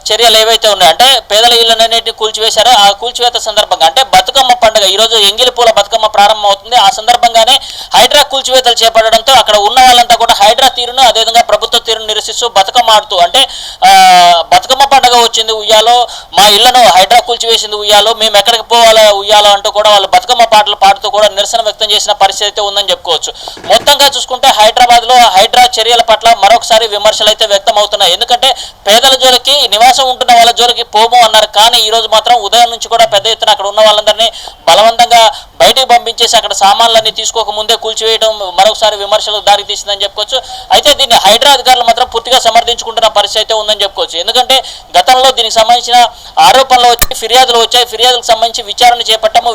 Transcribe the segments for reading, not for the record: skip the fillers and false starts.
చర్యలు ఏవైతే ఉన్నాయో అంటే పేదల ఇళ్లన్నింటినీ కూల్చివేశారో ఆ కూల్చివేత సందర్భంగా అంటే బతుకమ్మ పండుగ ఈరోజు ఎంగిలి పూల బతుకమ్మ ప్రారంభం అవుతుంది. ఆ సందర్భంగానే హైడ్రా కూల్చివేతలు చేపట్టడంతో అక్కడ ఉన్న వాళ్ళంతా కూడా హైడ్రా తీరును అదేవిధంగా ప్రభుత్వ తీరును నిరసిస్తూ బతుకమ్మ ఆడుతూ అంటే బతుకమ్మ పండుగ వచ్చింది ఉయ్యాలో, మా ఇళ్లను హైడ్రా కూల్చివేసింది ఉయ్యాలో, మేము ఎక్కడికి పోవాలో ఉయ్యాలో అంటూ కూడా వాళ్ళు బతుకమ్మ పాటలు పాడుతూ కూడా నిరసన వ్యక్తం చేసిన పరిస్థితి అయితే ఉందని చెప్పుకోవచ్చు. మొత్తంగా చూసుకుంటే హైదరాబాద్లో హైడ్రా చర్యల పట్ల మరొకసారి విమర్శలు అయితే వ్యక్తం అవుతున్నాయి. ఎందుకంటే పేదల జోలికి నివాసం ఉంటున్న వాళ్ళ జోలికి పోము అన్నారు. కానీ ఈ రోజు మాత్రం ఉదయం నుంచి కూడా పెద్ద ఎత్తున అక్కడ ఉన్న వాళ్ళందరినీ బలవంతంగా బయటికి పంపించేసి అక్కడ సామాన్లన్నీ తీసుకోక ముందే కూల్చివేయడం మరొకసారి విమర్శలకు దారి తీసిందని చెప్పుకోవచ్చు. అయితే దీన్ని హైడ్రా అధికారులు మాత్రం పూర్తిగా సమర్థించుకుంటున్న పరిస్థితి అయితే ఉందని చెప్పుకోవచ్చు. ఎందుకంటే గతంలో దీనికి సంబంధించిన ఆరోపణలు వచ్చి ఫిర్యాదులు వచ్చాయి. ఫిర్యాదులకు సంబంధించి విచారణ చేపట్టాము.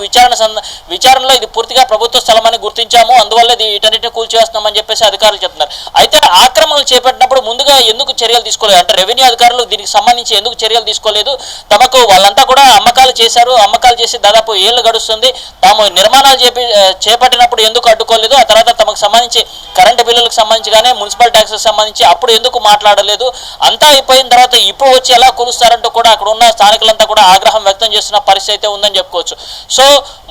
విచారణలో ఇది పూర్తిగా ప్రభుత్వ స్థలమని గుర్తించాము, అందువల్ల వీటన్నిటిని కూల్చివేస్తున్నామని చెప్పేసి అధికారులు చెప్తున్నారు. అయితే ఆక్రమణలు చేపట్టినప్పుడు ముందుగా ఎందుకు చర్యలు తీసుకోలేదు అంటే రెవెన్యూ అధికారులు దీనికి సంబంధించి ఎందుకు చర్యలు తీసుకోలేదు? తమకు వాళ్ళంతా కూడా అమ్మకాలు చేశారు, అమ్మకాలు చేసి దాదాపు ఏళ్ళు గడుస్తుంది, తాము నిర్మాణాలు చేపట్టినప్పుడు ఎందుకు అడ్డుకోలేదు? ఆ తర్వాత తమకు సంబంధించి కరెంటు బిల్లులకు సంబంధించి కానీ మున్సిపల్ ట్యాక్స్కి సంబంధించి అప్పుడు ఎందుకు మాట్లాడలేదు? అంతా అయిపోయిన తర్వాత ఇప్పుడు వచ్చి ఎలా కూలుస్తారంటూ కూడా అక్కడ ఉన్న స్థానికులంతా కూడా ఆగ్రహం వ్యక్తం చేస్తున్న పరిస్థితి అయితే ఉందని చెప్పుకోవచ్చు. సో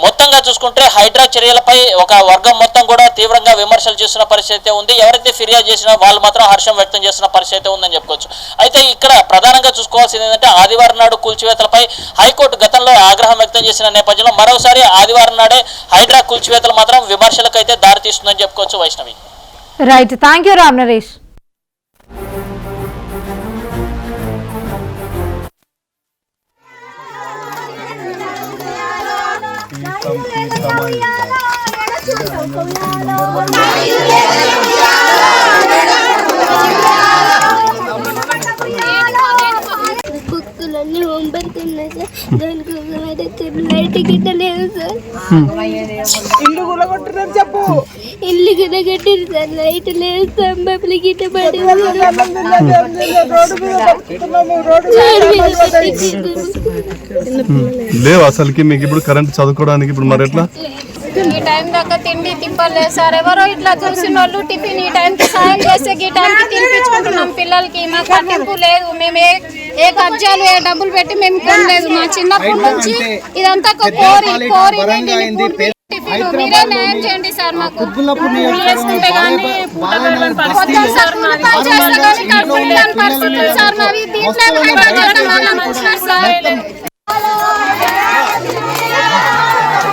మొత్తంగా చూసుకుంటే హైడ్రా చర్యలపై ఒక వర్గం మొత్తం కూడా తీవ్రంగా విమర్శలు చేస్తున్న పరిస్థితి అయితే ఉంది. ఎవరైతే ఫిర్యాదు చేసినా వాళ్ళు మాత్రం హర్షం వ్యక్తం చేస్తున్న పరిస్థితి అయితే ఉందని చెప్పుకోవచ్చు. అయితే ఇక్కడ ప్రధానంగా చూసుకోవాల్సింది ఏంటంటే ఆదివారం నాడు కూల్చివేతలపై హైకోర్టు గతంలో ఆగ్రహం వ్యక్తం చేసిన నేపథ్యంలో మరోసారి ఆదివారం నాడే హైడ్రా కూల్చివేతలు మాత్రం విమర్శలకు అయితే దారితీస్తుందని చెప్పుకోవచ్చు. Vaishnavi. Right, thank you Ram Naresh. కుక్కులన్నీ వంపడుతున్నాయి సార్, దానికోసం అయితే లైట్ గిట్ట లేదు సార్. ఇల్లు కూడా కొట్టున్నారు చెప్పు. ఇల్లు గిట్ట కట్టిరు సార్, లైట్ లేదు, స్తంభాలు గిట్ట పడి లేవు అసలుకి మీకు ఇప్పుడు కరెంట్ చదువుకోవడానికి ఇప్పుడు మరి ఎట్లా? ఈ టైం దాకా తిండి తిప్పలేదు సార్. ఎవరో ఇట్లా చూసిన వాళ్ళు టిఫిన్ ఈ టైంకి సాయం చేస్తే ఈ టైంకి తినిపించుకుంటున్నాం పిల్లలకి. మాకు పట్టింపు లేదు, మేము ఏ కబ్జాలు ఏ డబ్బులు పెట్టి మేము కొనలేదు. మా చిన్నప్పటి నుంచి ఇదంతా కోరి మీరే న్యాయం చేయండి సార్. మాకు చేసుకుంటే కానీ సార్ మరి దీంట్లో సార్